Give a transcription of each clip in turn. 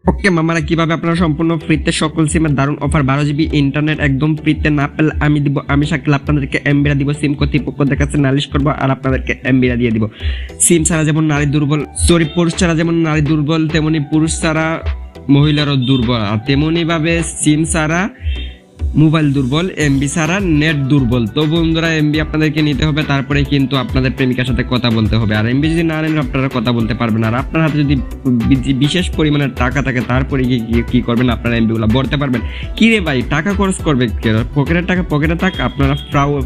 ওকে মামারা, কিভাবে আপনারা সম্পূর্ণ ফ্রিতে সকল সিমের দারুণ অফার 12 GB ইন্টারনেট একদম ফ্রিতে না পেলে আমি শাকিল আপনাদেরকে এমবিরা দিব। সিম কর্তৃপক্ষদের কাছে নালিশ করবো আর আপনাদেরকে এমবিরা দিয়ে দিব। সিম ছাড়া যেমন নারী দুর্বল, পুরুষ ছাড়া যেমন নারী দুর্বল, তেমনি পুরুষ ছাড়া মহিলারও দুর্বল, আর তেমনি ভাবে সিম ছাড়া মোবাইল দুর্বল, এমবি ছাড়া নেট দুর্বল। তো বন্ধুরা, এমবি আপনাদেরকে নিতে হবে, তারপরে কিন্তু আপনাদের প্রেমিকার সাথে কথা বলতে হবে। আর এমবি যদি না নেন আপনারা কথা বলতে পারবেন। আর আপনার হাতে যদি বিশেষ পরিমাণের টাকা থাকে তারপরে গিয়ে কি করবেন, আপনারা এমবি গুলা ভরতে পারবেন। কি রে ভাই, টাকা খরচ করবে, পকেটের টাকা পকেটে থাক, আপনারা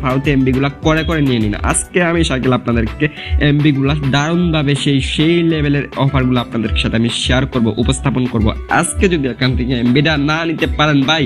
ফাউতে এমবি গুলা করে নিয়ে নিন। আজকে আমি শাকিল আপনাদেরকে এমবি গুলা দারুণভাবে সেই লেভেলের অফারগুলো আপনাদের সাথে আমি শেয়ার করব, উপস্থাপন করব। আজকে যদি এখান থেকে এমবিটা না নিতে পারেন ভাই,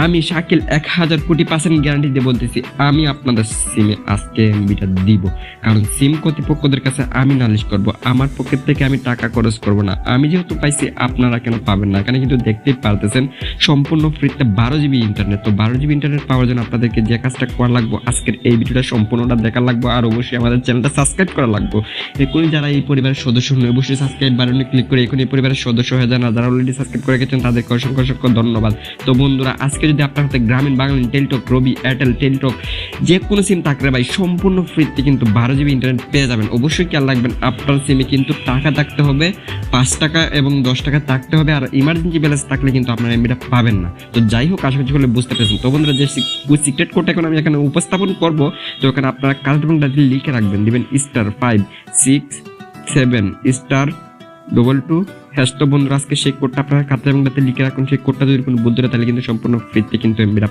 আমি শাকিল 1000% গ্যারান্টি দিয়ে বলতেছি, আমি আপনাদের সিমে আজকে এমবিটা দিব। কারণ সিম কর্তৃপক্ষদের কাছে আমি নালিশ করব, আমার পকেট থেকে আমি টাকা খরচ করব না। আমি যেহেতু পাইছি, আপনারা কেন পাবেন না? এখানে কিন্তু দেখতেই পারতেছেন সম্পূর্ণ ফ্রিতে 12 GB ইন্টারনেট। তো 12 GB ইন্টারনেট পাওয়ার জন্য আপনাদেরকে যে কাজটা করা লাগবে, আজকের এই ভিডিওটা সম্পূর্ণটা দেখা লাগবে, আর অবশ্যই আমাদের চ্যানেলটা সাবস্ক্রাইব করা লাগবে। এখনই যারা এই পরিবারের সদস্য নয়, অবশ্যই সাবস্ক্রাইব বাটনে ক্লিক করে এখন এই পরিবারের সদস্য হয়ে যান। আর যারা অলরেডি সাবস্ক্রাইব করে গেছেন তাদেরকে অসংখ্য ধন্যবাদ। তো বন্ধুরা, আজকে যদি আপনার হাতে গ্রামীণ, বাংলা, টেলিটক, রবি, এয়ারটেল, টেলিটক যে কোনো সিম থাকলে ভাই সম্পূর্ণ ফ্রিতে কিন্তু 12 GB ইন্টারনেট পেয়ে যাবেন। অবশ্যই খেয়াল রাখবেন, আপনার সিমে কিন্তু টাকা থাকতে হবে, 5 টাকা এবং 10 টাকা থাকতে হবে। আর ইমার্জেন্সি ব্যালেন্স থাকলে কিন্তু আপনার এমবিটা পাবেন না। তো যাই হোক, আশা করছি হলে বুঝতে পেরেছেন। তো বন্ধুরা, যে সিক্রেট কোডটা এখন আমি এখানে উপস্থাপন করব, তো এখানে আপনারা কারেন্ট এবং ডাটা লিখে রাখবেন, দিবেন *567*222#। তো বন্ধুরা, আজকে সেই কোডটা আপনারা খাতা এবং ডাতে লিখে রাখুন। সেই কোডটা যদি কোনো বুদ্ধি তাহলে কিন্তু সম্পূর্ণ ফ্রিতে কিন্তু এমবিটা